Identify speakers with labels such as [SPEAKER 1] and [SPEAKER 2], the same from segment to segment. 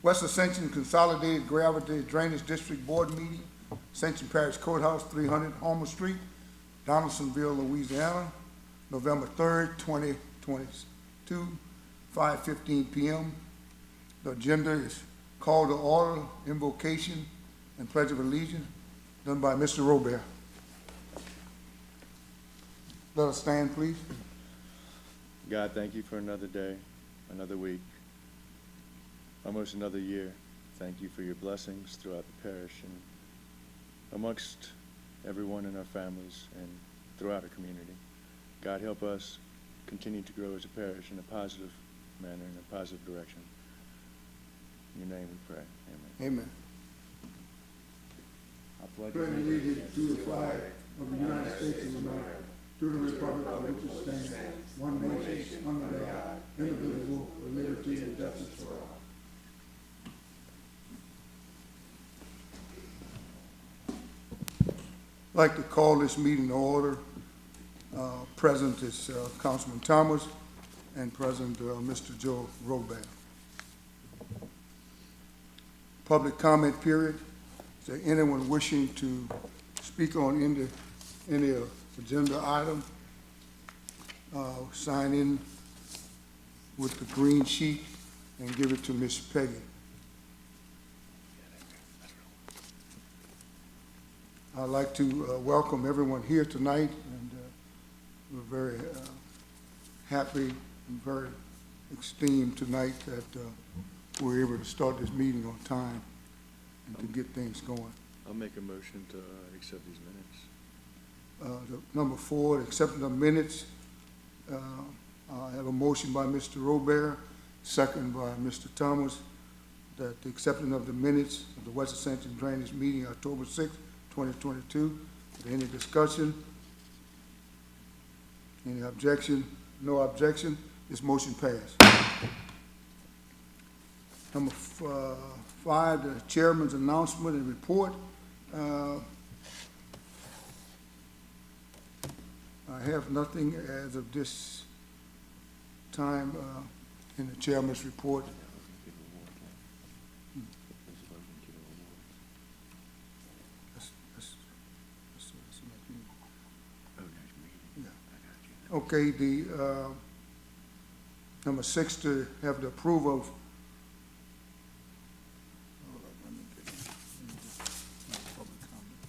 [SPEAKER 1] West Ascension Consolidated Gravity Drainage District Board Meeting, Ascension Parish Courthouse, 300 Homer Street, Donaldsonville, Louisiana, November 3rd, 2022, 5:15 p.m. The agenda is call to order, invocation, and pledge of allegiance, done by Mr. Robert. Let us stand, please.
[SPEAKER 2] God, thank you for another day, another week, almost another year. Thank you for your blessings throughout the parish and amongst everyone in our families and throughout our community. God, help us continue to grow as a parish in a positive manner, in a positive direction. In your name we pray. Amen.
[SPEAKER 1] Amen.
[SPEAKER 2] I pledge
[SPEAKER 1] Pledge allegiance to the flag of the United States of America, to the republic for which it stands, one nation, under God, indivisible, with liberty and justice for all. I'd like to call this meeting to order. Present is Councilman Thomas and President Mr. Joe Robert. Public comment period. Is there anyone wishing to speak on any agenda item? Sign in with the green sheet and give it to Miss Peggy. I'd like to welcome everyone here tonight, and we're very happy and very esteemed tonight that we're able to start this meeting on time and to get things going.
[SPEAKER 2] I'll make a motion to accept these minutes.
[SPEAKER 1] Number 4, accepting the minutes. I have a motion by Mr. Robert, second by Mr. Thomas, that the accepting of the minutes of the West Ascension Drainage Meeting, October 6th, 2022. Is there any discussion? Any objection? No objection. This motion passed. Number 5, the chairman's announcement and report. I have nothing as of this time in the chairman's report. Okay, the number 6, to have the approval of.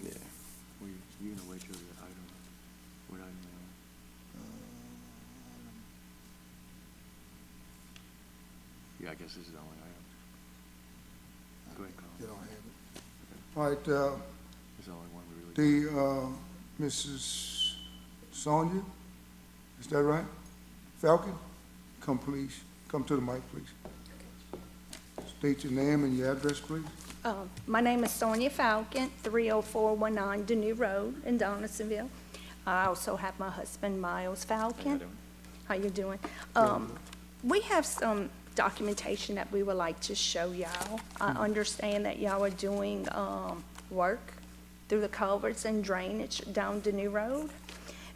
[SPEAKER 2] Yeah. Well, you're gonna wait till the item. What item? Yeah, I guess this is the only item. Go ahead,
[SPEAKER 1] They
[SPEAKER 2] Colin.
[SPEAKER 1] don't have it. All right,
[SPEAKER 2] It's the only one we really.
[SPEAKER 1] Mrs. Sonia, is that right? Falcon, come please, come to the mic, please. State your name and your address, please.
[SPEAKER 3] My name is Sonia Falcon, 30419 Deneau Road in Donaldsonville. I also have my husband, Miles Falcon. How you doing? We have some documentation that we would like to show y'all. I understand that y'all are doing work through the culverts and drainage down Deneau Road.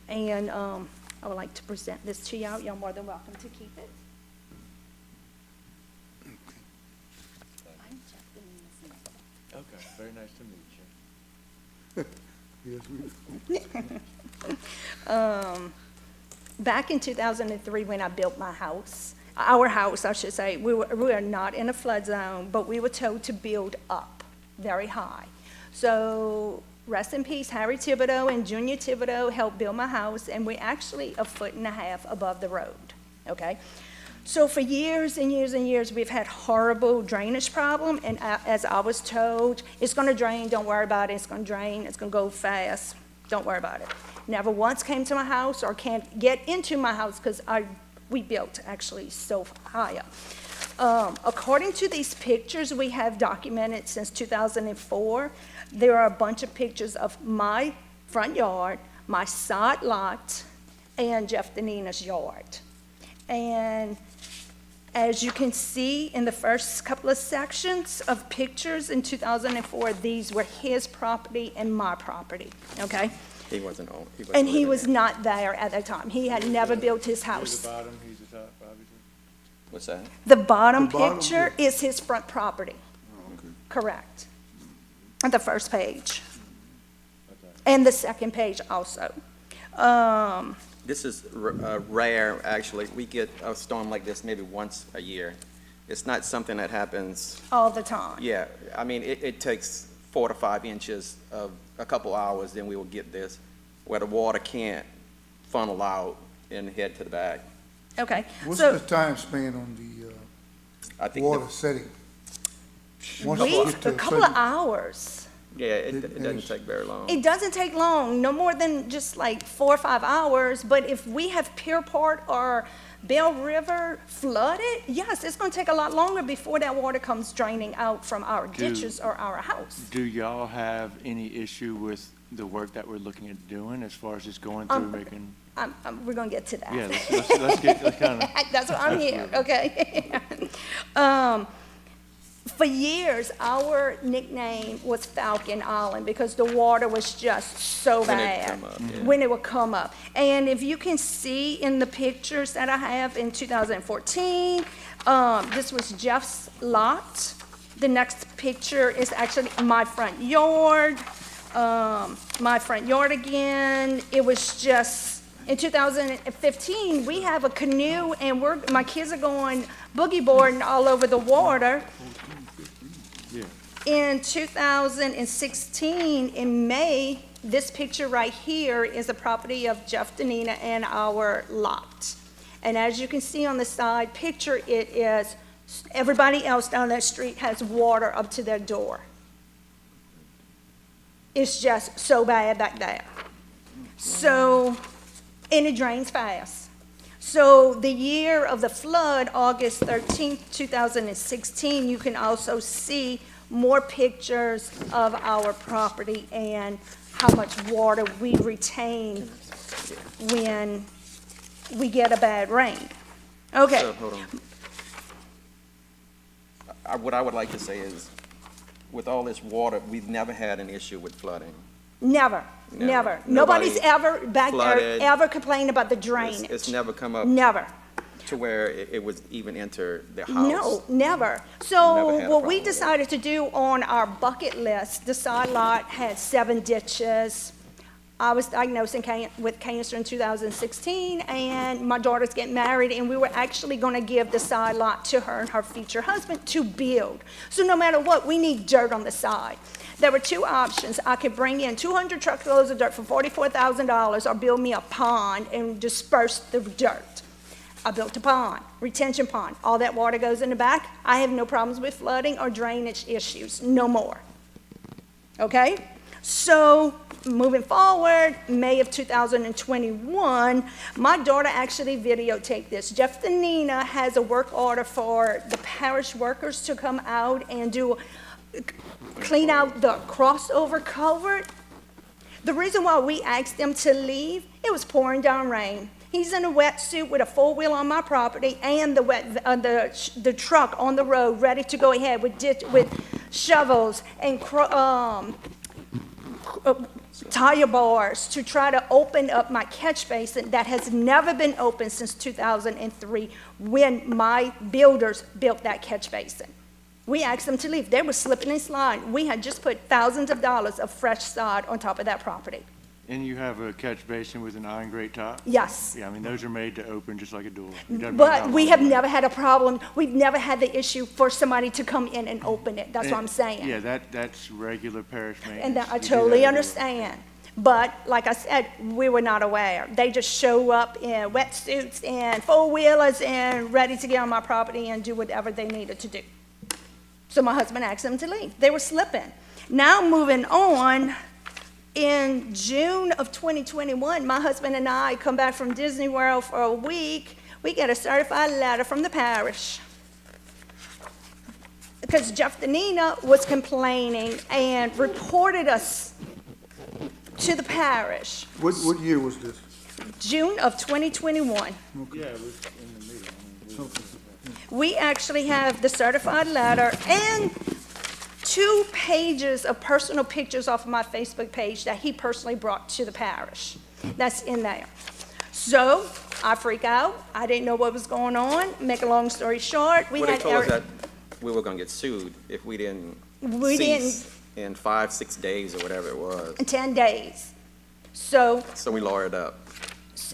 [SPEAKER 3] And I would like to present this to y'all. Y'all more than welcome to keep it.
[SPEAKER 2] Okay, very nice to meet you.
[SPEAKER 1] Yes,
[SPEAKER 3] Back in 2003, when I built my house, our house, I should say, we are not in a flood zone, but we were told to build up very high. So rest in peace, Harry Thibodeau and Junior Thibodeau helped build my house, and we're actually 1.5 feet above the road, okay? So for years and years and years, we've had horrible drainage problem, and as I was told, it's gonna drain, don't worry about it, it's gonna drain, it's gonna go fast, don't worry about it. Never once came to my house or can't get into my house because we built actually so high up. According to these pictures we have documented since 2004, there are a bunch of pictures of my front yard, my side lot, and Jeff Danina's yard. And as you can see in the first couple of sections of pictures in 2004, these were his property and my property, okay?
[SPEAKER 4] He wasn't on.
[SPEAKER 3] And he was not there at that time. He had never built his house.
[SPEAKER 2] He's the bottom, he's the top, obviously.
[SPEAKER 4] What's that?
[SPEAKER 3] The bottom
[SPEAKER 1] The bottom,
[SPEAKER 3] picture is his front property.
[SPEAKER 1] Okay.
[SPEAKER 3] Correct. On the first page. And the second page also.
[SPEAKER 4] This is rare, actually. We get a storm like this maybe once a year. It's not something that happens,
[SPEAKER 3] All the time.
[SPEAKER 4] yeah, I mean, it takes 4 to 5 inches of a couple hours, then we will get this, where the water can't funnel out and head to the back.
[SPEAKER 3] Okay.
[SPEAKER 1] What's
[SPEAKER 3] So
[SPEAKER 1] the time span on
[SPEAKER 4] I
[SPEAKER 1] the
[SPEAKER 4] think,
[SPEAKER 1] water setting? Once
[SPEAKER 3] we,
[SPEAKER 1] you get to
[SPEAKER 3] a couple of
[SPEAKER 1] certain-
[SPEAKER 3] hours.
[SPEAKER 4] yeah, it doesn't take very long.
[SPEAKER 3] It doesn't take long, no more than just like 4 or 5 hours. But if we have Pierpont or Bell River flooded, yes, it's going to take a lot longer before that water comes draining out from our ditches or our house.
[SPEAKER 2] Do y'all have any issue with the work that we're looking at doing as far as just going through making?
[SPEAKER 3] We're going to get to that.
[SPEAKER 2] Yeah, let's kind of.
[SPEAKER 3] That's why I'm here, okay? For years, our nickname was Falcon Island because the water was just so
[SPEAKER 4] When it
[SPEAKER 3] bad.
[SPEAKER 4] come up, yeah.
[SPEAKER 3] When it would come up. And if you can see in the pictures that I have in 2014, this was Jeff's lot. The next picture is actually my front yard. My front yard again. It was just, in 2015, we have a canoe and my kids are going boogie boarding all over the water.
[SPEAKER 2] Yeah.
[SPEAKER 3] In 2016, in May, this picture right here is a property of Jeff Danina and our lot. And as you can see on the side picture, it is, everybody else down that street has water up to their door. It's just so bad back there. So, and it drains fast. So the year of the flood, August 13th, 2016, you can also see more pictures of our property and how much water we retain when we get a bad rain. Okay.
[SPEAKER 4] So, hold on. What I would like to say is, with all this water, we've never had an issue with flooding.
[SPEAKER 3] Never.
[SPEAKER 4] Never.
[SPEAKER 3] Nobody's
[SPEAKER 4] Nobody
[SPEAKER 3] ever back there
[SPEAKER 4] flooded.
[SPEAKER 3] ever complained about the drainage.
[SPEAKER 4] It's never come up
[SPEAKER 3] Never.
[SPEAKER 4] to where it was even enter the house.
[SPEAKER 3] No, never.
[SPEAKER 4] Never
[SPEAKER 3] So
[SPEAKER 4] had a
[SPEAKER 3] what we
[SPEAKER 4] problem with it.
[SPEAKER 3] decided to do on our bucket list, the side lot had 7 ditches. I was diagnosed with cancer in 2016, and my daughter's getting married, and we were actually going to give the side lot to her and her future husband to build. So no matter what, we need dirt on the side. There were 2 options. I could bring in 200 truckloads of dirt for $44,000 or build me a pond and disperse the dirt. I built a pond, retention pond. All that water goes in the back. I have no problems with flooding or drainage issues, no more. Okay? So moving forward, May of 2021, my daughter actually videotaped this. Jeff Danina has a work order for the parish workers to come out and clean out the crossover culvert. The reason why we asked them to leave, it was pouring down rain. He's in a wetsuit with a 4-wheel on my property and the truck on the road ready to go ahead with shovels and tire bars to try to open up my catch basin that has never been opened since 2003 when my builders built that catch basin. We asked them to leave. They were slipping and sliding. We had just put thousands of dollars of fresh sod on top of that property.
[SPEAKER 2] And you have a catch basin with an iron grate top?
[SPEAKER 3] Yes.
[SPEAKER 2] Yeah, I mean, those are made to open just like a door. It doesn't matter
[SPEAKER 3] But
[SPEAKER 2] how
[SPEAKER 3] we
[SPEAKER 2] long
[SPEAKER 3] have
[SPEAKER 2] they're-
[SPEAKER 3] never had a problem. We've never had the issue for somebody to come in and open it. That's what I'm saying.
[SPEAKER 2] Yeah, that's regular parish maintenance.
[SPEAKER 3] And that I
[SPEAKER 2] We do
[SPEAKER 3] totally
[SPEAKER 2] everywhere.
[SPEAKER 3] understand. But like I said, we were not aware. They just show up in wetsuits and 4-wheelers and ready to get on my property and do whatever they needed to do. So my husband asked them to leave. They were slipping. Now moving on, in June of 2021, my husband and I come back from Disney World for a week. We get a certified letter from the parish because Jeff Danina was complaining and reported us to the parish.
[SPEAKER 1] What year was this?
[SPEAKER 3] June of 2021.
[SPEAKER 2] Yeah, it was in the meeting. I mean,
[SPEAKER 3] We actually have the certified letter and 2 pages of personal pictures off of my Facebook page that he personally brought to the parish. That's in there. So I freak out. I didn't know what was going on. Make a long story short, we
[SPEAKER 4] Well, they
[SPEAKER 3] had
[SPEAKER 4] told us
[SPEAKER 3] Eric.
[SPEAKER 4] that we were gonna get sued if we didn't
[SPEAKER 3] We
[SPEAKER 4] cease in 5-6 days or whatever it was.
[SPEAKER 3] In 10 days. So,
[SPEAKER 4] So we lawyered up.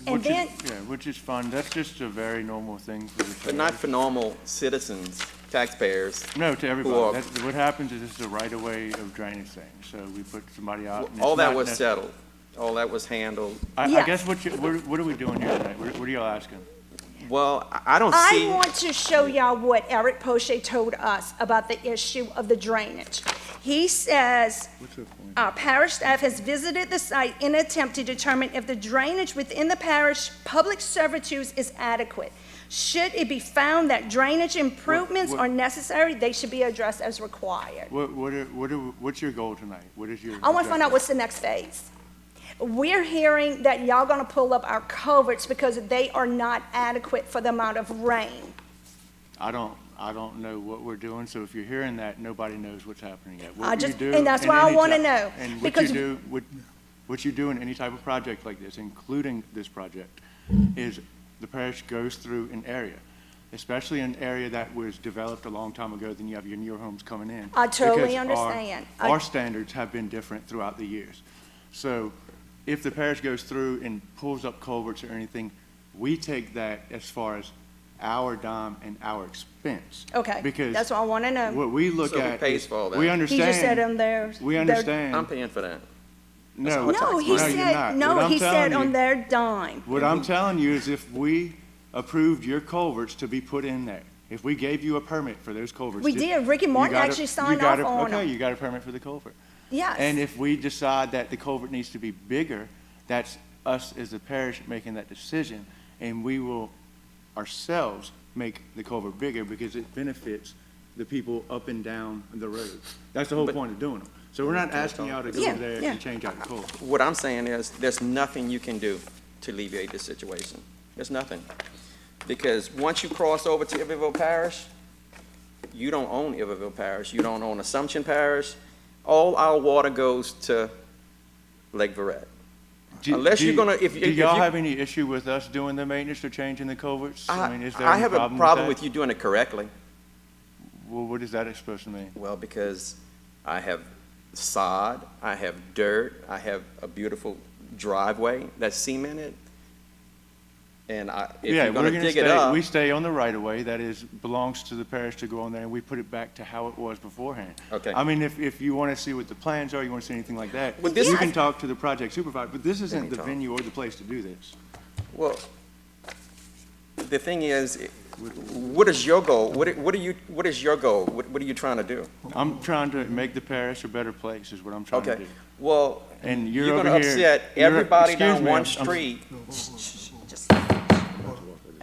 [SPEAKER 3] and
[SPEAKER 2] Which is-
[SPEAKER 3] then,
[SPEAKER 2] Yeah, which is fine. That's just a very normal thing for the.
[SPEAKER 4] But not for normal citizens, taxpayers.
[SPEAKER 2] No, to
[SPEAKER 4] are-
[SPEAKER 2] everybody. What happens is it's a right-of-way of drainage thing. So we put somebody out. and it's
[SPEAKER 4] All that
[SPEAKER 2] not
[SPEAKER 4] was
[SPEAKER 2] nec-
[SPEAKER 4] settled. All that was handled.
[SPEAKER 2] I
[SPEAKER 3] Yeah.
[SPEAKER 2] guess what are we doing here tonight? What are y'all asking?
[SPEAKER 4] Well, I don't
[SPEAKER 3] I
[SPEAKER 4] see,
[SPEAKER 3] want to show y'all what Eric Poche told us about the issue of the drainage. He says,
[SPEAKER 2] What's the point?
[SPEAKER 3] our parish staff has visited the site in an attempt to determine if the drainage within the parish public servitudes is adequate. Should it be found that drainage improvements
[SPEAKER 2] what-
[SPEAKER 3] are necessary, they should be addressed as required.
[SPEAKER 2] What's your goal tonight? What is your?
[SPEAKER 3] I want to find out
[SPEAKER 2] objective?
[SPEAKER 3] what's the next phase. We're hearing that y'all gonna pull up our culverts because they are not adequate for the amount of rain.
[SPEAKER 2] I don't know what we're doing, so if you're hearing that, nobody knows what's happening yet. What
[SPEAKER 3] I
[SPEAKER 2] you
[SPEAKER 3] just-
[SPEAKER 2] do
[SPEAKER 3] and that's
[SPEAKER 2] in
[SPEAKER 3] why I
[SPEAKER 2] any
[SPEAKER 3] wanna
[SPEAKER 2] ti-
[SPEAKER 3] know,
[SPEAKER 2] And
[SPEAKER 3] because-
[SPEAKER 2] what you do in any type of project like this, including this project, is the parish goes through an area, especially an area that was developed a long time ago, then you have your newer homes coming in.
[SPEAKER 3] I totally
[SPEAKER 2] Because
[SPEAKER 3] understand.
[SPEAKER 2] Our standards have been different throughout the years. So if the parish goes through and pulls up culverts or anything, we take that as far as our dime and our expense.
[SPEAKER 3] Okay,
[SPEAKER 2] Because
[SPEAKER 3] that's what I wanna know.
[SPEAKER 2] what we look
[SPEAKER 4] So who
[SPEAKER 2] at
[SPEAKER 4] pays
[SPEAKER 2] is,
[SPEAKER 4] for all that?
[SPEAKER 2] we
[SPEAKER 3] He
[SPEAKER 2] understand.
[SPEAKER 3] just said on their.
[SPEAKER 2] We
[SPEAKER 3] their-
[SPEAKER 2] understand.
[SPEAKER 4] I'm paying for that.
[SPEAKER 2] No,
[SPEAKER 3] No, he
[SPEAKER 2] you're
[SPEAKER 3] said,
[SPEAKER 2] not.
[SPEAKER 3] no,
[SPEAKER 2] What I'm
[SPEAKER 3] he said
[SPEAKER 2] telling
[SPEAKER 3] on
[SPEAKER 2] you-
[SPEAKER 3] their dime.
[SPEAKER 2] What I'm telling you is if we approved your culverts to be put in there, if we gave you a permit for those culverts.
[SPEAKER 3] We did. Ricky
[SPEAKER 2] you
[SPEAKER 3] Martin
[SPEAKER 2] got a-
[SPEAKER 3] actually
[SPEAKER 2] you
[SPEAKER 3] signed
[SPEAKER 2] got
[SPEAKER 3] off
[SPEAKER 2] a-
[SPEAKER 3] on
[SPEAKER 2] Okay,
[SPEAKER 3] them.
[SPEAKER 2] you got a permit for the culvert.
[SPEAKER 3] Yes.
[SPEAKER 2] And if we decide that the culvert needs to be bigger, that's us as the parish making that decision, and we will ourselves make the culvert bigger because it benefits the people up and down the road. That's the whole
[SPEAKER 4] But-
[SPEAKER 2] point of doing them. So we're not asking y'all to go
[SPEAKER 3] Yeah,
[SPEAKER 2] over there
[SPEAKER 3] yeah.
[SPEAKER 2] and change out the culvert.
[SPEAKER 4] What I'm saying is, there's nothing you can do to alleviate this situation. There's nothing. Because once you cross over to Iberville Parish, you don't own Iberville Parish, you don't own Assumption Parish. All our water goes to Lake Verret. Unless you're gonna- if
[SPEAKER 2] Do
[SPEAKER 4] you-
[SPEAKER 2] y'all have any issue with us doing the maintenance or changing the culverts? I mean, is there
[SPEAKER 4] I
[SPEAKER 2] any
[SPEAKER 4] have a
[SPEAKER 2] problem
[SPEAKER 4] problem
[SPEAKER 2] with
[SPEAKER 4] with you doing it correctly.
[SPEAKER 2] that? Well, what is that supposed to mean?
[SPEAKER 4] Well, because I have sod, I have dirt, I have a beautiful driveway that's cemented. And if
[SPEAKER 2] Yeah,
[SPEAKER 4] you're gonna dig it
[SPEAKER 2] stay,
[SPEAKER 4] up,
[SPEAKER 2] we stay on the right of way, that is, belongs to the parish to go on there, and we put it back to how it was beforehand.
[SPEAKER 4] Okay.
[SPEAKER 2] I mean, if you want to see what the plans are, you want to see anything like that,
[SPEAKER 4] Well, this
[SPEAKER 2] you
[SPEAKER 4] is-
[SPEAKER 2] can talk to the project supervisor, but this isn't the
[SPEAKER 4] talk.
[SPEAKER 2] venue or the place to do this.
[SPEAKER 4] well, the thing is, what is your goal? What is your goal? What are you trying to do?
[SPEAKER 2] I'm trying to make the parish a better place, is what I'm trying to
[SPEAKER 4] Okay,
[SPEAKER 2] do.
[SPEAKER 4] well,
[SPEAKER 2] And you're
[SPEAKER 4] you're gonna
[SPEAKER 2] over here-
[SPEAKER 4] upset
[SPEAKER 2] you're-
[SPEAKER 4] everybody
[SPEAKER 2] excuse
[SPEAKER 4] down
[SPEAKER 2] me,
[SPEAKER 4] one
[SPEAKER 2] I'm-
[SPEAKER 4] street.
[SPEAKER 3] Just-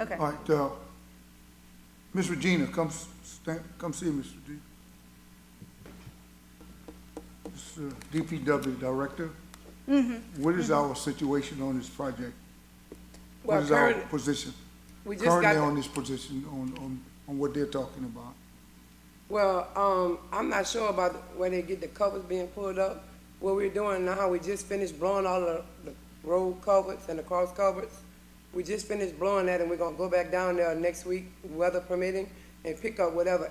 [SPEAKER 3] Okay.
[SPEAKER 1] All right, Ms. Regina, come see Ms. Regina. This, DPW Director. What is our situation on this project? What
[SPEAKER 5] Well,
[SPEAKER 1] is our
[SPEAKER 5] current-
[SPEAKER 1] position?
[SPEAKER 5] we just
[SPEAKER 1] Currently
[SPEAKER 5] got,
[SPEAKER 1] on this position, on what they're talking about?
[SPEAKER 5] well, I'm not sure about where they get the covers being pulled up. What we're doing now, we just finished blowing all the road culverts and the cross culverts. We just finished blowing that, and we're gonna go back down there next week, weather permitting, and pick up whatever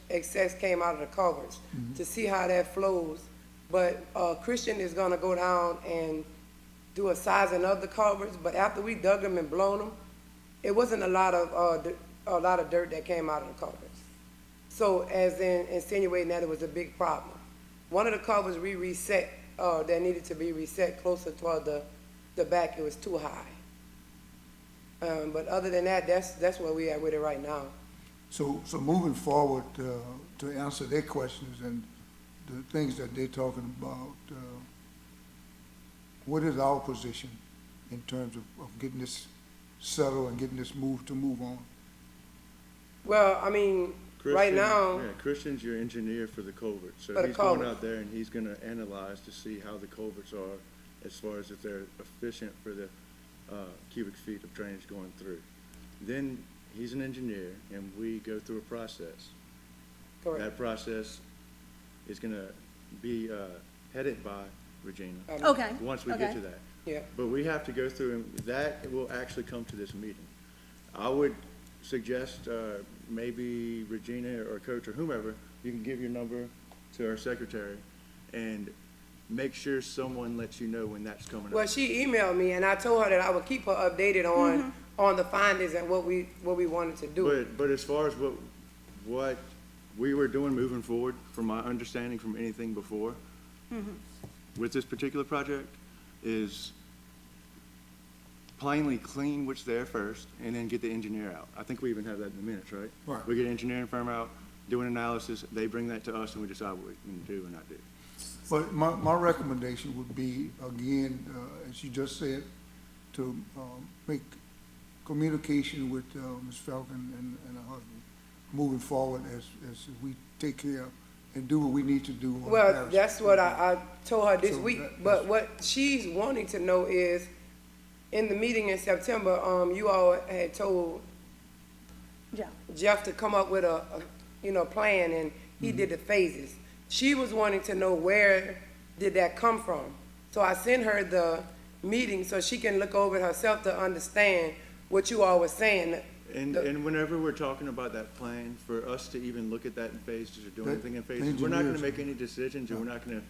[SPEAKER 5] excess came out of the culverts to see how that flows. But, Christian is gonna go down and do a sizing of the culverts, but after we dug them and blown them, it wasn't a lot of dirt that came out of the culverts. So as in insinuating that it was a big problem. One of the culverts we reset, that needed to be reset closer toward the back, it was too high. But other than that, that's where we at with it right now.
[SPEAKER 1] So moving forward, to answer their questions and the things that they're talking about, what is our position in terms of getting this settled and getting this move on?
[SPEAKER 5] Well, I mean, right
[SPEAKER 2] Christian-
[SPEAKER 5] now,
[SPEAKER 2] Yeah, Christian's your engineer for the culvert, so
[SPEAKER 5] For the
[SPEAKER 2] he's going
[SPEAKER 5] culvert.
[SPEAKER 2] out there and he's gonna analyze to see how the culverts are as far as if they're efficient for the, cubic feet of drainage going through. Then, he's an engineer, and we go through a process.
[SPEAKER 5] correct.
[SPEAKER 2] That process is gonna be, headed by Regina,
[SPEAKER 3] Okay.
[SPEAKER 2] once we
[SPEAKER 3] okay.
[SPEAKER 2] get to that.
[SPEAKER 5] Yeah.
[SPEAKER 2] But we have to go through, and that will actually come to this meeting. I would suggest, maybe Regina or Coach or whomever, you can give your number to our secretary and make sure someone lets you know when that's coming
[SPEAKER 5] Well,
[SPEAKER 2] up.
[SPEAKER 5] she emailed me, and I told her that I would keep her updated on the findings and what we wanted to do.
[SPEAKER 2] But as far as what we were doing moving forward, from my understanding from anything before, with this particular project, is plainly clean what's there first, and then get the engineer out. I think we even have that in the minutes, right?
[SPEAKER 1] Right.
[SPEAKER 2] We get an engineering firm out, do an analysis, they bring that to us, and we decide what we can do and not do.
[SPEAKER 1] But my recommendation would be, again, as you just said, to make communication with Ms. Falcon and her husband moving forward as we take care and do what we need to do. on
[SPEAKER 5] Well,
[SPEAKER 1] Parish.
[SPEAKER 5] that's what I told her this
[SPEAKER 1] So
[SPEAKER 5] week,
[SPEAKER 1] that-
[SPEAKER 5] but what she's wanting to know is, in the meeting in September, you all had told
[SPEAKER 3] Yeah.
[SPEAKER 5] Jeff to come up with a plan, and
[SPEAKER 1] Mm-hmm.
[SPEAKER 5] he did the phases. She was wanting to know where did that come from? So I sent her the meeting so she can look over it herself to understand what you all were saying.
[SPEAKER 2] And whenever we're talking about that plan, for us to even look at that in phases or do
[SPEAKER 1] The
[SPEAKER 2] anything in phases, we're not gonna
[SPEAKER 1] engineers-
[SPEAKER 2] make any decisions, and we're not gonna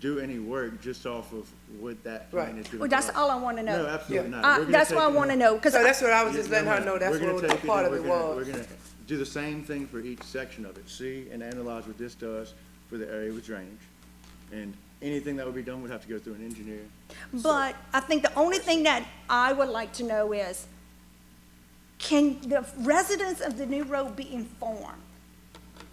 [SPEAKER 2] do any work just off of what that plan
[SPEAKER 5] Right.
[SPEAKER 2] is doing.
[SPEAKER 3] Well, that's
[SPEAKER 2] for us.
[SPEAKER 3] all I want to know.
[SPEAKER 2] No, absolutely
[SPEAKER 5] Yeah.
[SPEAKER 2] not. We're gonna
[SPEAKER 3] That's what I
[SPEAKER 2] take it
[SPEAKER 3] want to
[SPEAKER 2] and-
[SPEAKER 3] know, because
[SPEAKER 5] So that's what I was just
[SPEAKER 2] Yeah,
[SPEAKER 5] letting her
[SPEAKER 2] no,
[SPEAKER 5] know, that's
[SPEAKER 2] we're gonna
[SPEAKER 5] what
[SPEAKER 2] take it
[SPEAKER 5] part
[SPEAKER 2] and
[SPEAKER 5] of it
[SPEAKER 2] We're
[SPEAKER 5] was.
[SPEAKER 2] gonna do the same thing for each section of it, see and analyze what this does for the area with drainage. And anything that would be done would have to go through an engineer.
[SPEAKER 3] But I think the only thing that I would like to know is, can the residents of the new road be informed?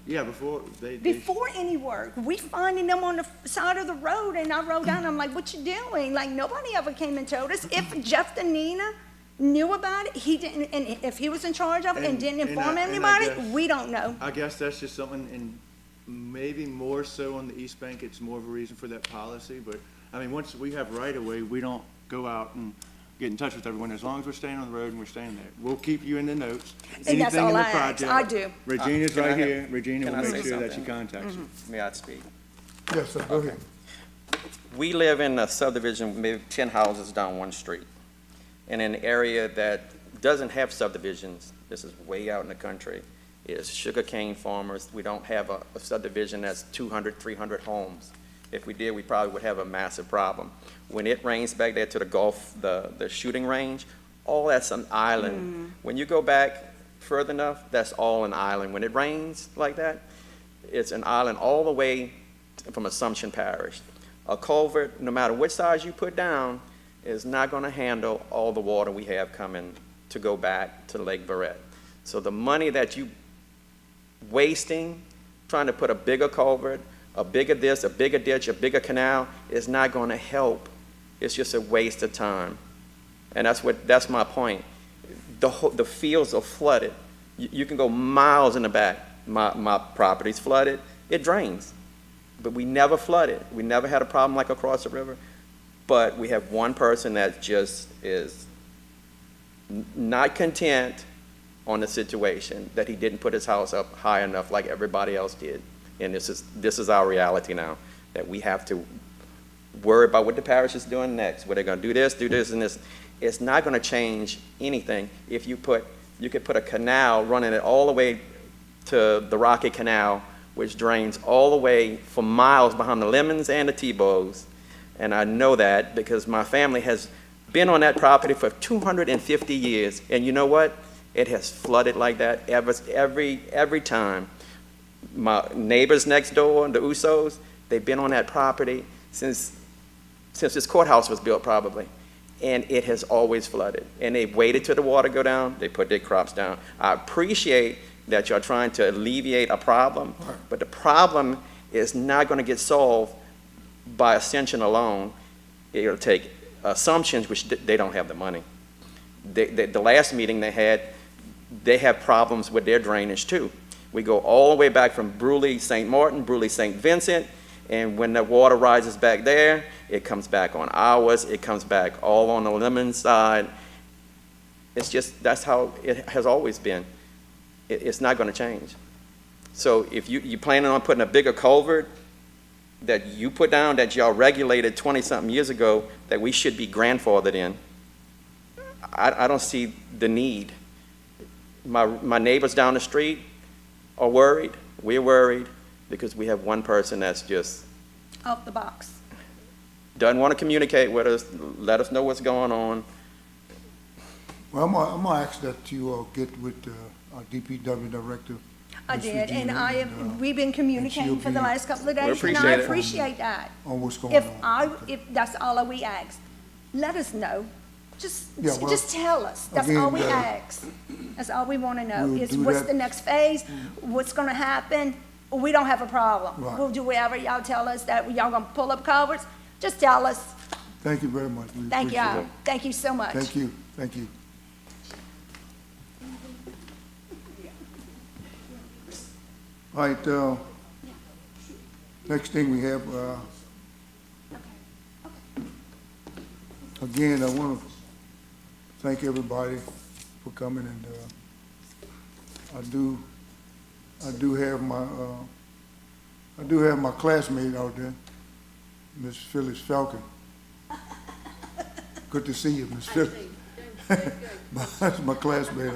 [SPEAKER 2] Yeah, before
[SPEAKER 3] Before any work, we finding them on the side of the road, and I rode down, I'm like, what you doing? Like, nobody ever came and told us. If Jeff Danina knew about it, he didn't, and if he was in charge of it and
[SPEAKER 2] And-
[SPEAKER 3] didn't
[SPEAKER 2] and
[SPEAKER 3] inform
[SPEAKER 2] I- and I
[SPEAKER 3] anybody,
[SPEAKER 2] guess-
[SPEAKER 3] we don't know.
[SPEAKER 2] I guess that's just something, and maybe more so on the East Bank, it's more of a reason for that policy, but, I mean, once we have right of way, we don't go out and get in touch with everyone, as long as we're staying on the road and we're staying there. We'll keep you in the notes.
[SPEAKER 3] And that's
[SPEAKER 2] Anything
[SPEAKER 3] all
[SPEAKER 2] in the
[SPEAKER 3] I ask.
[SPEAKER 2] project,
[SPEAKER 3] I do.
[SPEAKER 2] Regina's
[SPEAKER 4] Can I
[SPEAKER 2] right
[SPEAKER 4] have-
[SPEAKER 2] here, Regina
[SPEAKER 4] can
[SPEAKER 2] will
[SPEAKER 4] I
[SPEAKER 2] make
[SPEAKER 4] say
[SPEAKER 2] sure that she
[SPEAKER 4] something?
[SPEAKER 2] contacts you.
[SPEAKER 4] May I speak?
[SPEAKER 1] Yes, sir, go ahead.
[SPEAKER 4] We live in a subdivision, maybe 10 houses down one street. In an area that doesn't have subdivisions, this is way out in the country, is sugarcane farmers. We don't have a subdivision that's 200, 300 homes. If we did, we probably would have a massive problem. When it rains back there to the Gulf, the shooting range, all that's an island. When you go back further enough, that's all an island. When it rains like that, it's an island all the way from Assumption Parish. A culvert, no matter what size you put down, is not gonna handle all the water we have coming to go back to Lake Barrett. So the money that you wasting, trying to put a bigger culvert, a bigger this, a bigger ditch, a bigger canal, is not gonna help. It's just a waste of time. And that's my point. The fields are flooded. You can go miles in the back. My property's flooded. It drains. But we never flooded. We never had a problem like across the river. But we have one person that just is not content on the situation, that he didn't put his house up high enough like everybody else did. And this is our reality now, that we have to worry about what the parish is doing next. Where they're gonna do this, and this. It's not gonna change anything if you could put a canal running it all the way to the Rocky Canal, which drains all the way for miles behind the Lemons and the Tebows. And I know that because my family has been on that property for 250 years. And you know what? It has flooded like that every time. My neighbors next door, the Usos, they've been on that property since this courthouse was built probably. And it has always flooded. And they've waited till the water go down, they put their crops down. I appreciate that you're trying to alleviate a problem, but the problem is not gonna get solved by Ascension alone. It'll take Assumptions, which they don't have the money. The last meeting they had, they have problems with their drainage too. We go all the way back from Bruley, St. Martin, Bruley, St. Vincent, and when the water rises back there, it comes back on ours, it comes back all on the Lemon side. It's just, that's how it has always been. It's not gonna change. So if you're planning on putting a bigger culvert, that you put down, that y'all regulated 20-something years ago, that we should be grandfathered in, I don't see the need. My neighbors down the street are worried, we're worried, because we have one person that's just
[SPEAKER 3] Off the box.
[SPEAKER 4] doesn't want to communicate with us, let us know what's going on.
[SPEAKER 1] Well, I'm gonna ask that you get with our DPW director.
[SPEAKER 3] I
[SPEAKER 1] Ms.
[SPEAKER 3] did, and
[SPEAKER 1] Regina,
[SPEAKER 3] I have, we've been communicating for the
[SPEAKER 1] be-
[SPEAKER 3] last couple of days, and
[SPEAKER 4] appreciate
[SPEAKER 3] I
[SPEAKER 4] it.
[SPEAKER 3] appreciate that.
[SPEAKER 1] On what's going
[SPEAKER 3] If
[SPEAKER 1] on.
[SPEAKER 3] if that's all we ask, let us know.
[SPEAKER 1] Yeah, well,
[SPEAKER 3] Just tell us. That's all we
[SPEAKER 1] again,
[SPEAKER 3] ask. That's all we want to know,
[SPEAKER 1] we'll
[SPEAKER 3] is
[SPEAKER 1] do
[SPEAKER 3] what's
[SPEAKER 1] that.
[SPEAKER 3] the next phase, what's gonna happen. We don't have a problem.
[SPEAKER 1] Right.
[SPEAKER 3] We'll do whatever y'all tell us that y'all gonna pull up culverts. Just tell us.
[SPEAKER 1] Thank you very much. We
[SPEAKER 3] Thank
[SPEAKER 1] appreciate
[SPEAKER 3] y'all.
[SPEAKER 1] it.
[SPEAKER 3] Thank you so much.
[SPEAKER 1] Thank you, thank you. All right, next thing we have, again, I want to thank everybody for coming, and I do have my classmate out there, Miss Phyllis Falcon. Good to see you, Miss Phyllis. That's my classmate.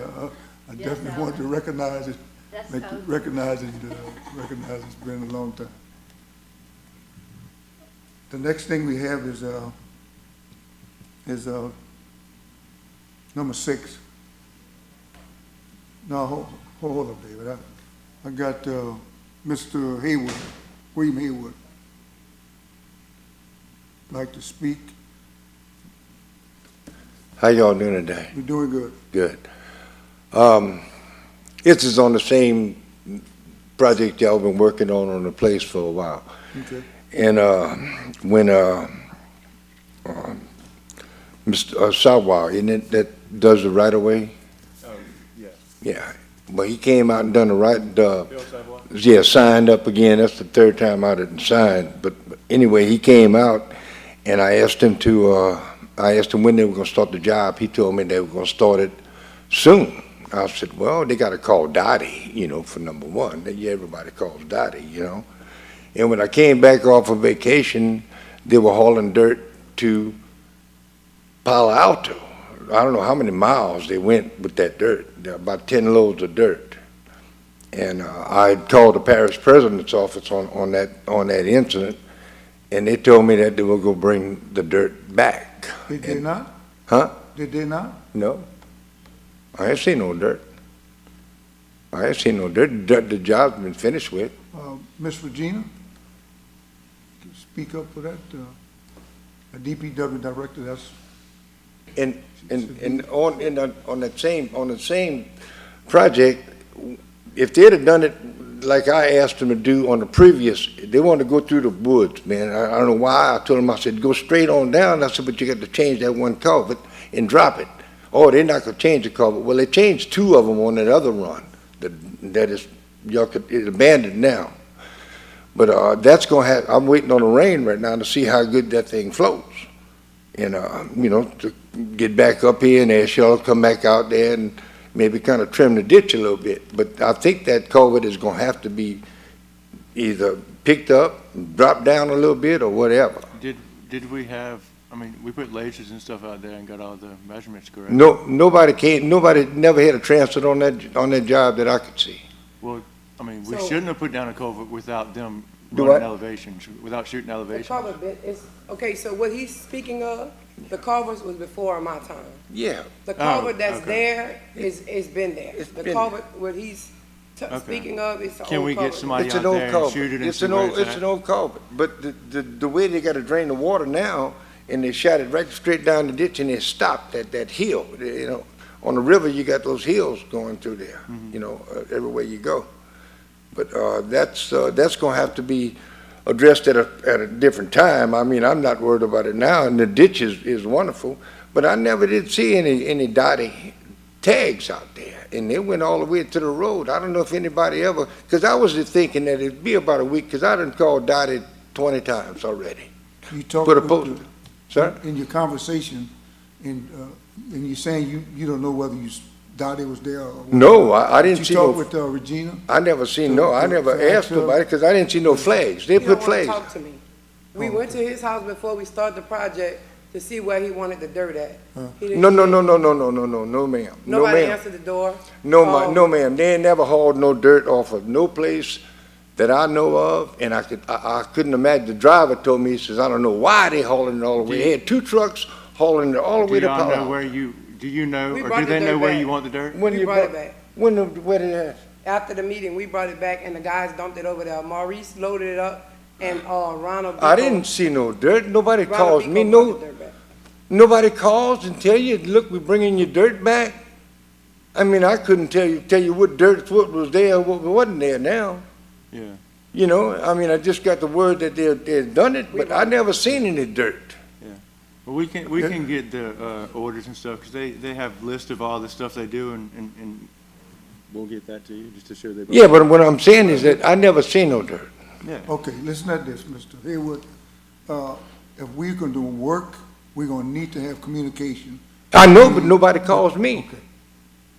[SPEAKER 1] I definitely want to recognize it. Recognize it's been a long time. The next thing we have is number 6. No, hold up, David. I got Mr. Haywood, William Haywood, like to speak.
[SPEAKER 6] How y'all doing today?
[SPEAKER 1] We're doing good.
[SPEAKER 6] Good. This is on the same project y'all been working on the place for a while.
[SPEAKER 1] Okay.
[SPEAKER 6] And when Mr. Sawa, isn't it, that does the right of way?
[SPEAKER 2] Oh, yes.
[SPEAKER 6] Yeah. But he came out and done the right,
[SPEAKER 2] Bill Savoy?
[SPEAKER 6] yeah, signed up again. That's the 3rd time I didn't sign. But anyway, he came out and I asked him when they were gonna start the job. He told me they were gonna start it soon. I said, well, they gotta call Dottie, for number one. Yeah, everybody calls Dottie, And when I came back off of vacation, they were hauling dirt to Palo Alto. I don't know how many miles they went with that dirt, about 10 loads of dirt. And I called the parish president's office on that incident, and they told me that they were gonna bring the dirt back.
[SPEAKER 1] Did they not?
[SPEAKER 6] Huh?
[SPEAKER 1] Did they not?
[SPEAKER 6] No. I ain't seen no dirt. I ain't seen no dirt. The job's been finished with.
[SPEAKER 1] Miss Regina, speak up for that, a DPW director, that's,
[SPEAKER 6] And on the same project, if they'd have done it like I asked them to do on the previous, they wanted to go through the woods, man. I don't know why. I told them, I said, go straight on down. I said, but you got to change that one culvert and drop it. Oh, they're not gonna change the culvert. Well, they changed 2 of them on that other run. It's abandoned now. But that's gonna have. I'm waiting on the rain right now to see how good that thing flows. And to get back up here and ask y'all to come back out there and maybe kind of trim the ditch a little bit. But I think that culvert is gonna have to be either picked up, dropped down a little bit, or whatever.
[SPEAKER 2] Did we have, we put lasers and stuff out there and got all the measurements correct?
[SPEAKER 6] No, nobody never had a transit on that job that I could see.
[SPEAKER 2] Well, we
[SPEAKER 5] So-
[SPEAKER 2] shouldn't have put down a culvert without them
[SPEAKER 6] Do
[SPEAKER 2] running
[SPEAKER 6] what?
[SPEAKER 2] elevations, without shooting
[SPEAKER 5] The
[SPEAKER 2] elevations.
[SPEAKER 5] culvert been, okay, so what he's speaking of, the culverts was before my time.
[SPEAKER 6] Yeah.
[SPEAKER 5] The culvert that's
[SPEAKER 2] okay.
[SPEAKER 5] there is been there.
[SPEAKER 6] It's
[SPEAKER 5] The
[SPEAKER 6] been
[SPEAKER 5] culvert, what he's
[SPEAKER 2] Okay.
[SPEAKER 5] speaking of is the
[SPEAKER 2] Can
[SPEAKER 5] old
[SPEAKER 2] we get
[SPEAKER 5] culvert.
[SPEAKER 2] somebody
[SPEAKER 6] It's
[SPEAKER 2] out
[SPEAKER 6] an old
[SPEAKER 2] there and
[SPEAKER 6] culvert.
[SPEAKER 2] shoot it and
[SPEAKER 6] It's
[SPEAKER 2] see
[SPEAKER 6] an
[SPEAKER 2] where
[SPEAKER 6] old,
[SPEAKER 2] it's
[SPEAKER 6] it's
[SPEAKER 2] at?
[SPEAKER 6] an old culvert, but the way they gotta drain the water now, and they shot it right straight down the ditch and they stopped at that hill, On the river, you got those hills going through there, everywhere you go. But, that's gonna have to be addressed at a different time. I'm not worried about it now, and the ditch is wonderful, but I never did see any dotty tags out there, and they went all the way to the road. I don't know if anybody ever, because I was just thinking that it'd be about a week, because I done called Dottie 20 times already.
[SPEAKER 1] you talked
[SPEAKER 6] Put a
[SPEAKER 1] with
[SPEAKER 6] post, sir?
[SPEAKER 1] in your conversation, and you're saying you don't know whether Dottie was there? or what?
[SPEAKER 6] No, I didn't see
[SPEAKER 1] Did you talk
[SPEAKER 6] no,
[SPEAKER 1] with Regina?
[SPEAKER 6] I never seen, no, I never
[SPEAKER 1] to
[SPEAKER 6] asked
[SPEAKER 1] her-
[SPEAKER 6] nobody, because I didn't see no flags. They
[SPEAKER 5] He don't
[SPEAKER 6] put
[SPEAKER 5] wanna
[SPEAKER 6] flags.
[SPEAKER 5] talk to me. We
[SPEAKER 1] Oh,
[SPEAKER 5] went to his house before we started the project to see where he wanted the dirt at. He didn't-
[SPEAKER 6] No, no, no, no, no, no, no, no, no, ma'am. No,
[SPEAKER 5] Nobody
[SPEAKER 6] ma'am.
[SPEAKER 5] answered the door.
[SPEAKER 6] No, ma'am. They ain't never hauled no dirt off of no place that I know of, and I couldn't imagine. The driver told me, he says, I don't know why they hauling it all the way. They had 2 trucks hauling it all the
[SPEAKER 2] Do
[SPEAKER 6] way to
[SPEAKER 2] y'all know
[SPEAKER 6] Palo Alto.
[SPEAKER 2] where you, do you know,
[SPEAKER 5] We
[SPEAKER 2] or
[SPEAKER 5] brought
[SPEAKER 2] do
[SPEAKER 5] the
[SPEAKER 2] they know
[SPEAKER 5] dirt
[SPEAKER 2] where
[SPEAKER 5] back.
[SPEAKER 2] you want the dirt?
[SPEAKER 6] When
[SPEAKER 5] We
[SPEAKER 6] you
[SPEAKER 5] brought it back.
[SPEAKER 6] where they at?
[SPEAKER 5] After the meeting, we brought it back and the guys dumped it over there. Maurice loaded it up and, Ronald.
[SPEAKER 6] I
[SPEAKER 5] Bicco-
[SPEAKER 6] didn't see no dirt. Nobody
[SPEAKER 5] Ronald
[SPEAKER 6] calls
[SPEAKER 5] Bicco
[SPEAKER 6] me.
[SPEAKER 5] brought
[SPEAKER 6] No,
[SPEAKER 5] the dirt back.
[SPEAKER 6] nobody calls and tell you, look, we're bringing your dirt back. I mean, I couldn't tell you what dirt, what was there, what wasn't there now.
[SPEAKER 2] Yeah.
[SPEAKER 6] You know, I mean, I just got the word that they'd done it,
[SPEAKER 5] We
[SPEAKER 6] but I
[SPEAKER 5] brought it
[SPEAKER 6] never seen any dirt.
[SPEAKER 2] Well, we can get the, orders and stuff, because they have lists of all the stuff they do, and we'll get that to you, just to show they.
[SPEAKER 6] Yeah, but what I'm saying is that I never seen no dirt.
[SPEAKER 2] Yeah.
[SPEAKER 1] Okay, listen at this, Mr. Haywood. If we're gonna do work, we're gonna need to have communication.
[SPEAKER 6] I know, but nobody calls me.
[SPEAKER 1] Okay.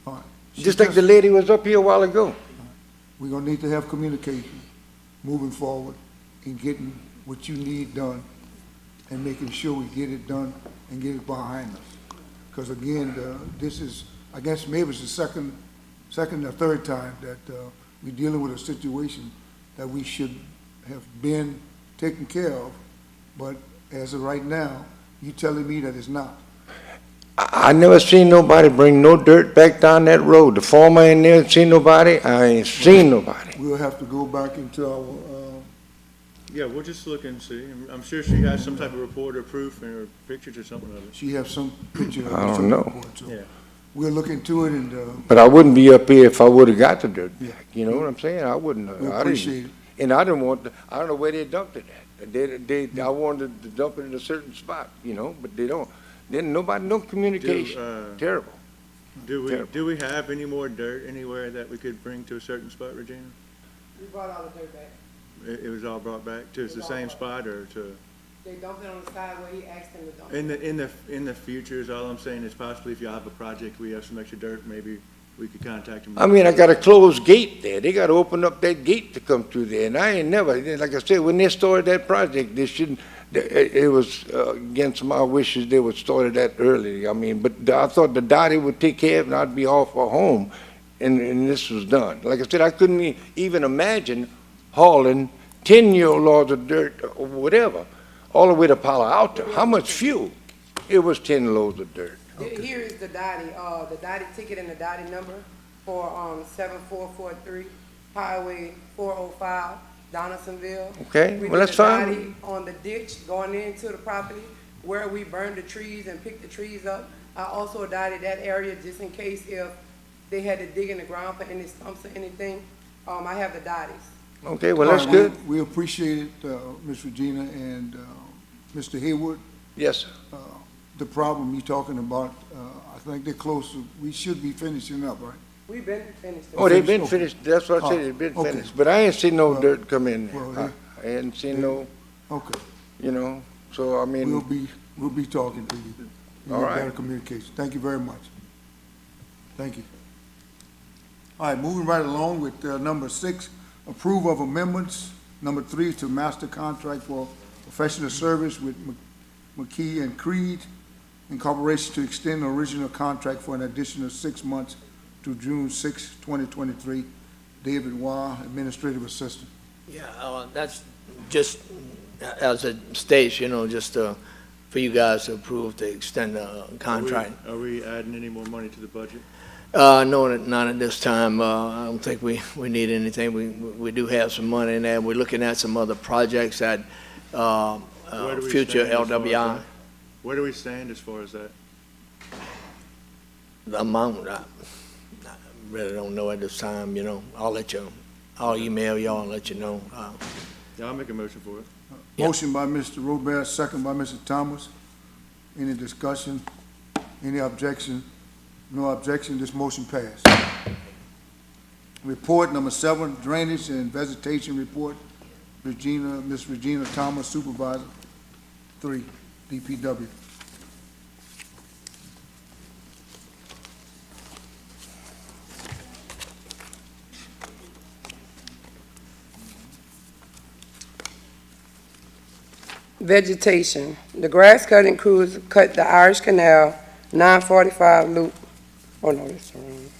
[SPEAKER 1] All right.
[SPEAKER 6] Just like the lady was up here a while ago.
[SPEAKER 1] We're gonna need to have communication moving forward in getting what you need done and making sure we get it done and get it behind us. Because again, this is, I guess maybe it's the second or third time that we're dealing with a situation that we should have been taken care of, but as of right now, you telling me that it's not.
[SPEAKER 6] I never seen nobody bring no dirt back down that road. The former ain't never seen nobody. I ain't seen nobody.
[SPEAKER 1] We'll have to go back into our,
[SPEAKER 2] Yeah, we'll just look and see. I'm sure she has some type of report or proof or pictures or something of it.
[SPEAKER 1] she have some picture. of
[SPEAKER 6] I don't
[SPEAKER 1] some
[SPEAKER 6] know.
[SPEAKER 1] report, so
[SPEAKER 2] Yeah.
[SPEAKER 1] We'll look into it and,
[SPEAKER 6] But I wouldn't be up here if I would've got the dirt back. You know what I'm saying? I wouldn't.
[SPEAKER 1] we
[SPEAKER 6] I didn't.
[SPEAKER 1] appreciate it.
[SPEAKER 6] And I didn't want, I don't know where they dumped it at. I wanted to dump it in a certain spot, you know, but they don't. Then nobody, no communication. Terrible. Terrible.
[SPEAKER 2] Do we have any more dirt anywhere that we could bring to a certain spot, Regina?
[SPEAKER 5] We brought all the dirt back.
[SPEAKER 2] It was all brought back to the same spot, or to,
[SPEAKER 5] They dumped it on the side where he asked them to dump it.
[SPEAKER 2] in the future, is all I'm saying is possibly if y'all have a project, we have some extra dirt, maybe we could contact them.
[SPEAKER 6] I mean, I got a closed gate there. They gotta open up that gate to come through there. And I ain't never, like I said, when they started that project, they shouldn't, it was against my wishes, they would started that early. I mean, but I thought the Dottie would take care of it and I'd be off for home. And this was done. Like I said, I couldn't even imagine hauling 10-year-old loads of dirt or whatever, all the way to Palo Alto. How much fuel? It was 10 loads of dirt.
[SPEAKER 5] Here is the Dottie ticket and the Dottie number for, 7443 Highway 405, Donaldsonville.
[SPEAKER 6] Okay,
[SPEAKER 5] We
[SPEAKER 6] well,
[SPEAKER 5] did
[SPEAKER 6] that's
[SPEAKER 5] the
[SPEAKER 6] fine.
[SPEAKER 5] Dottie on the ditch going into the property where we burned the trees and picked the trees up. I also dotted that area just in case if they had to dig in the ground for any stumps or anything. I have the Dotties.
[SPEAKER 6] Okay, well, that's
[SPEAKER 1] All right,
[SPEAKER 6] good.
[SPEAKER 1] We appreciate it, Ms. Regina and Mr. Haywood.
[SPEAKER 6] Yes, sir.
[SPEAKER 1] The problem you're talking about, I think they're close, we should be finishing up, right?
[SPEAKER 5] We've been finished.
[SPEAKER 6] Oh, they've been
[SPEAKER 1] Okay.
[SPEAKER 6] finished, that's what I said,
[SPEAKER 1] Oh,
[SPEAKER 6] they've been
[SPEAKER 1] okay.
[SPEAKER 6] finished, but I ain't seen no
[SPEAKER 1] Well,
[SPEAKER 6] dirt come in
[SPEAKER 1] well,
[SPEAKER 6] there. I hadn't seen no,
[SPEAKER 1] Okay,
[SPEAKER 6] you know, so I
[SPEAKER 1] we'll
[SPEAKER 6] mean,
[SPEAKER 1] be talking to you. We'll
[SPEAKER 6] All
[SPEAKER 1] get
[SPEAKER 6] right.
[SPEAKER 1] better communication. Thank you very much. Thank you. All right, moving right along with number 6, approve of amendments. Number 3, to master contract for professional service with McKee and Creed Incorporation to extend the original contract for an additional 6 months to June 6, 2023. David Wah, Administrative Assistant.
[SPEAKER 7] Yeah, that's just, as it states, you know, just for you guys to approve to extend the contract.
[SPEAKER 2] Are we adding any more money to the budget?
[SPEAKER 7] No, not at this time. I don't think we need anything. We do have some money in there. We're looking at some other projects at
[SPEAKER 2] Where do we
[SPEAKER 7] future
[SPEAKER 2] stand as far as
[SPEAKER 7] LWI.
[SPEAKER 2] that? Where do we stand as far as that?
[SPEAKER 7] The amount, I really don't know at this time, you know. I'll email y'all and let you know.
[SPEAKER 2] Yeah, I'll make a motion for it.
[SPEAKER 7] Yeah.
[SPEAKER 1] Motion by Mr. Robert, second by Mr. Thomas. Any discussion? Any objection? No objection, this motion passed. Report number 7, Drainage and Vegetation Report. Ms. Regina Thomas, Supervisor. 3, DPW.
[SPEAKER 5] Vegetation. The grass cutting crews cut the Irish Canal 945 loop. Oh, no, that's the wrong.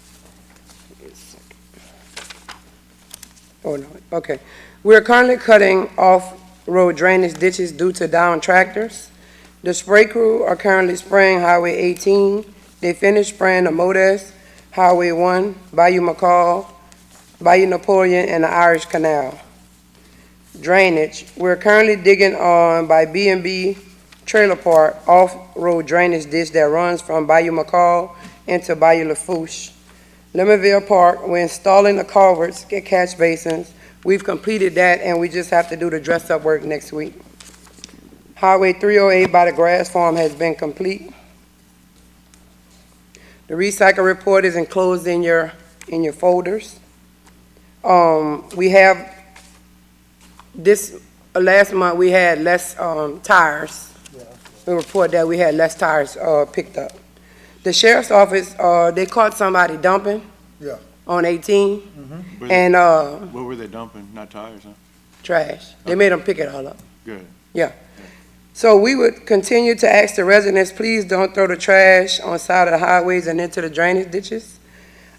[SPEAKER 5] Oh, no, okay. We're currently cutting off-road drainage ditches due to down tractors. The spray crew are currently spraying Highway 18. They finished spraying the Modes, Highway 1, Bayou McCall, Bayou Napoleon, and the Irish Canal. Drainage. We're currently digging on by B&B Trailer Park off-road drainage ditch that runs from Bayou McCall into Bayou Lafourche. Lemonville Park, we're installing the culverts, get catch basins. We've completed that, and we just have to do the dress-up work next week. Highway 308 by the grass farm has been complete. The recycle report is enclosed in your folders. We have last month we had less tires. We report that we had less tires picked up. The sheriff's office, they caught somebody dumping.
[SPEAKER 1] Yeah.
[SPEAKER 5] On 18,
[SPEAKER 2] Were
[SPEAKER 5] and
[SPEAKER 2] What were they dumping? Not tires, huh?
[SPEAKER 5] trash. They made them pick it all up.
[SPEAKER 2] Good.
[SPEAKER 5] So we would continue to ask the residents, please don't throw the trash on side of the highways and into the drainage ditches.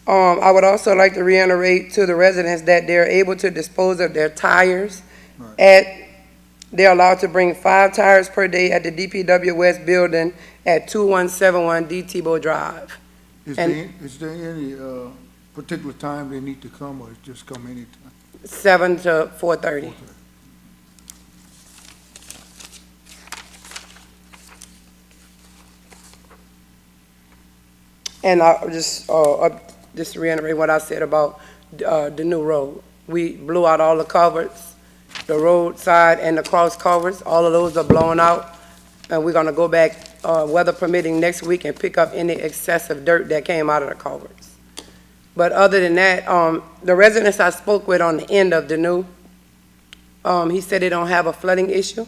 [SPEAKER 5] I would also like to reiterate to the residents that they're able to dispose of their tires they're allowed to bring 5 tires per day at the DPW West building at 2171 D. Tebow Drive.
[SPEAKER 1] Is there any particular time they need to come, or just come anytime?
[SPEAKER 5] 7 to 4:30. And I'll just reiterate what I said about the new road. We blew out all the culverts, the roadside and the cross culverts. All of those are blown out, and we're gonna go back, weather permitting, next week and pick up any excessive dirt that came out of the culverts. But other than that, the residents I spoke with on the end of the new, he said they don't have a flooding issue.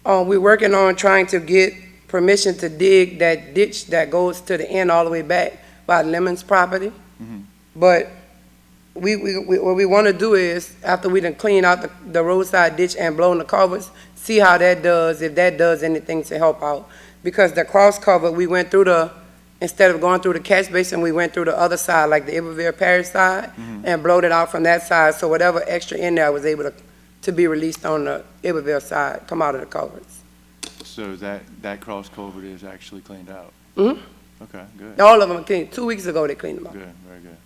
[SPEAKER 5] We're working on trying to get permission to dig that ditch that goes to the end all the way back by Lemon's property. But what we want to do is, after we done clean out the roadside ditch and blown the culverts, see how that does, if that does anything to help out. Because the cross culvert, we went through instead of going through the catch basin, we went through the other side, like the Iberville Parish side, and blowed it out from that side, so whatever extra in there was able to be released on the Iberville side, come out of the culverts.
[SPEAKER 2] So that cross culvert is actually cleaned out? Okay, good.
[SPEAKER 5] All of them cleaned. 2 weeks ago, they cleaned them out.
[SPEAKER 2] Good, very good.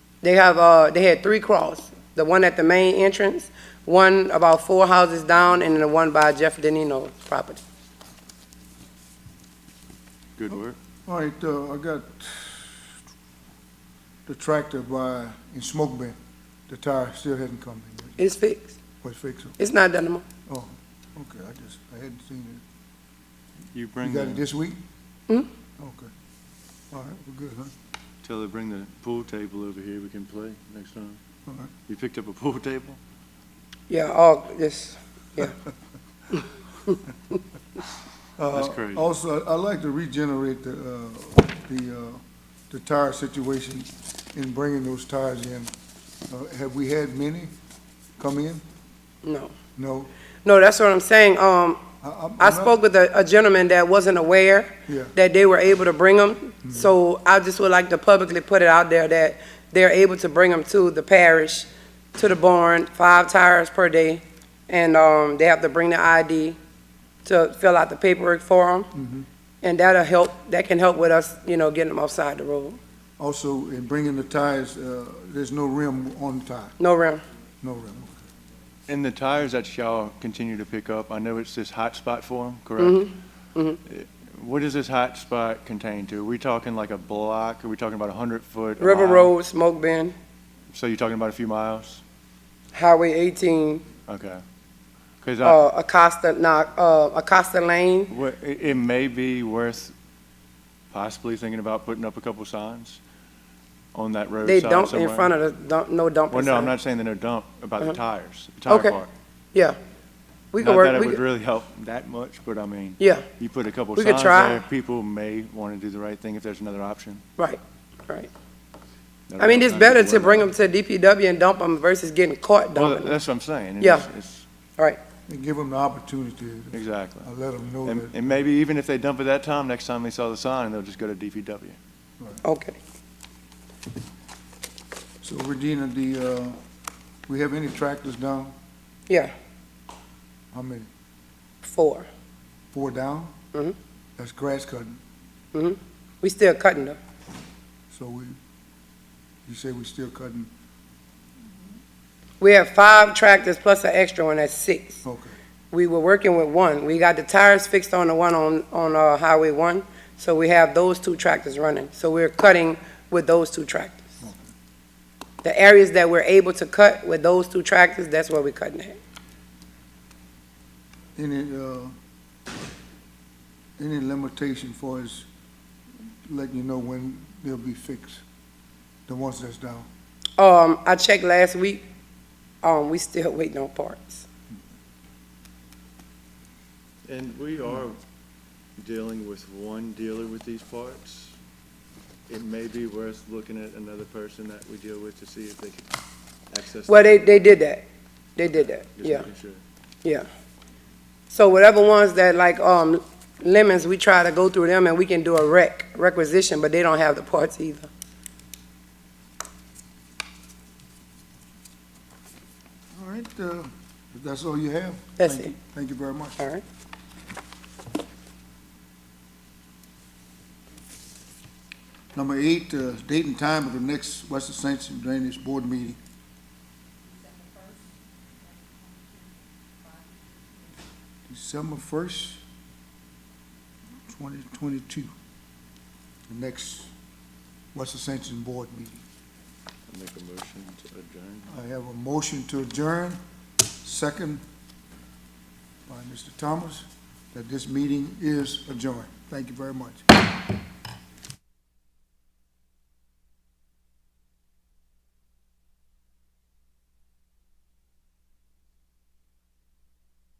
[SPEAKER 5] They had 3 cross. The one at the main entrance, one about 4 houses down, and the one by Jeff Denino's property.
[SPEAKER 2] Good work.
[SPEAKER 1] All right, I got the tractor in Smoke Bend. The tire still hasn't come in yet.
[SPEAKER 5] It's fixed.
[SPEAKER 1] What's fixed?
[SPEAKER 5] It's not done no more.
[SPEAKER 1] Oh, okay, I hadn't seen it.
[SPEAKER 2] You
[SPEAKER 1] You
[SPEAKER 2] bring
[SPEAKER 1] got it this week?
[SPEAKER 5] Hmm?
[SPEAKER 1] Okay. All right, we're good, huh?
[SPEAKER 2] Tell her to bring the pool table over here, we can play next time.
[SPEAKER 1] All right.
[SPEAKER 2] You picked up a pool table?
[SPEAKER 5] Yeah, yeah.
[SPEAKER 2] That's crazy.
[SPEAKER 1] Also, I'd like to regenerate the tire situation in bringing those tires in. Have we had many come in?
[SPEAKER 5] No.
[SPEAKER 1] No?
[SPEAKER 5] No, that's what I'm saying. I
[SPEAKER 1] I'm
[SPEAKER 5] spoke with a gentleman that wasn't aware
[SPEAKER 1] Yeah.
[SPEAKER 5] that they were able to bring them. So I just would like to publicly put it out there that they're able to bring them to the parish, to the barn, 5 tires per day. And they have to bring the ID to fill out the paperwork for them. And that'll help, that can help with us, getting them outside the road.
[SPEAKER 1] Also, in bringing the tires, there's no rim on the tire?
[SPEAKER 5] No rim.
[SPEAKER 1] No rim,
[SPEAKER 2] And the tires that y'all continue to pick up, I know it's this hot spot for them, correct? What does this hot spot contain to? Are we talking like a block? Are we talking about 100-foot?
[SPEAKER 5] River Road, Smoke Bend,
[SPEAKER 2] So you're talking about a few miles?
[SPEAKER 5] Highway 18,
[SPEAKER 2] Okay. Because
[SPEAKER 5] Acosta Lane.
[SPEAKER 2] it may be worth possibly thinking about putting up a couple signs on that roadside
[SPEAKER 5] They dump
[SPEAKER 2] somewhere.
[SPEAKER 5] in front of no dumping
[SPEAKER 2] Well, no, I'm
[SPEAKER 5] sign.
[SPEAKER 2] not saying the no dump, about the tires, the tire
[SPEAKER 5] Okay.
[SPEAKER 2] part.
[SPEAKER 5] Yeah. We can
[SPEAKER 2] Not
[SPEAKER 5] work,
[SPEAKER 2] that it would really help that much, but I mean,
[SPEAKER 5] yeah,
[SPEAKER 2] you put a couple
[SPEAKER 5] We could
[SPEAKER 2] signs
[SPEAKER 5] try.
[SPEAKER 2] there, people may want to do the right thing if there's another option.
[SPEAKER 5] right. I mean, it's better to bring them to DPW and dump them versus getting caught
[SPEAKER 2] Well,
[SPEAKER 5] dumping them.
[SPEAKER 2] that's what I'm saying.
[SPEAKER 5] Yeah.
[SPEAKER 2] It's
[SPEAKER 5] Right.
[SPEAKER 1] And give them the opportunity.
[SPEAKER 2] Exactly.
[SPEAKER 1] I let them know that.
[SPEAKER 2] And maybe even if they dump it that time, next time they saw the sign, they'll just go to DPW.
[SPEAKER 5] Okay.
[SPEAKER 1] So Regina, we have any tractors down?
[SPEAKER 5] Yeah,
[SPEAKER 1] How many?
[SPEAKER 5] 4.
[SPEAKER 1] 4 down?
[SPEAKER 5] Mhm.
[SPEAKER 1] That's grass cutting.
[SPEAKER 5] We still cutting them.
[SPEAKER 1] So you say we still cutting?
[SPEAKER 5] We have 5 tractors plus an extra one, that's 6.
[SPEAKER 1] Okay.
[SPEAKER 5] We were working with 1. We got the tires fixed on the one on Highway 1, so we have those 2 tractors running. So we're cutting with those 2 tractors. The areas that we're able to cut with those 2 tractors, that's where we're cutting at.
[SPEAKER 1] Any limitation for us letting you know when they'll be fixed? The ones that's down?
[SPEAKER 5] I checked last week, we still waiting on parts.
[SPEAKER 2] And we are dealing with one dealer with these parts. It may be worth looking at another person that we deal with to see if they can access.
[SPEAKER 5] Well, they did that. They did that,
[SPEAKER 2] Just
[SPEAKER 5] yeah,
[SPEAKER 2] making sure.
[SPEAKER 5] yeah. So whatever ones that like, lemons, we try to go through them and we can do a requisition, but they don't have the parts either.
[SPEAKER 1] All right, if that's all you have?
[SPEAKER 5] That's
[SPEAKER 1] thank
[SPEAKER 5] it.
[SPEAKER 1] you. Thank you very much.
[SPEAKER 5] All right.
[SPEAKER 1] Number 8, date and time of the next West Ascension Drainage Board meeting. December 1st, 2022. The next West Ascension Board meeting.
[SPEAKER 2] I'll make a motion to adjourn.
[SPEAKER 1] I have a motion to adjourn, second by Mr. Thomas, that this meeting is adjourned. Thank you very much.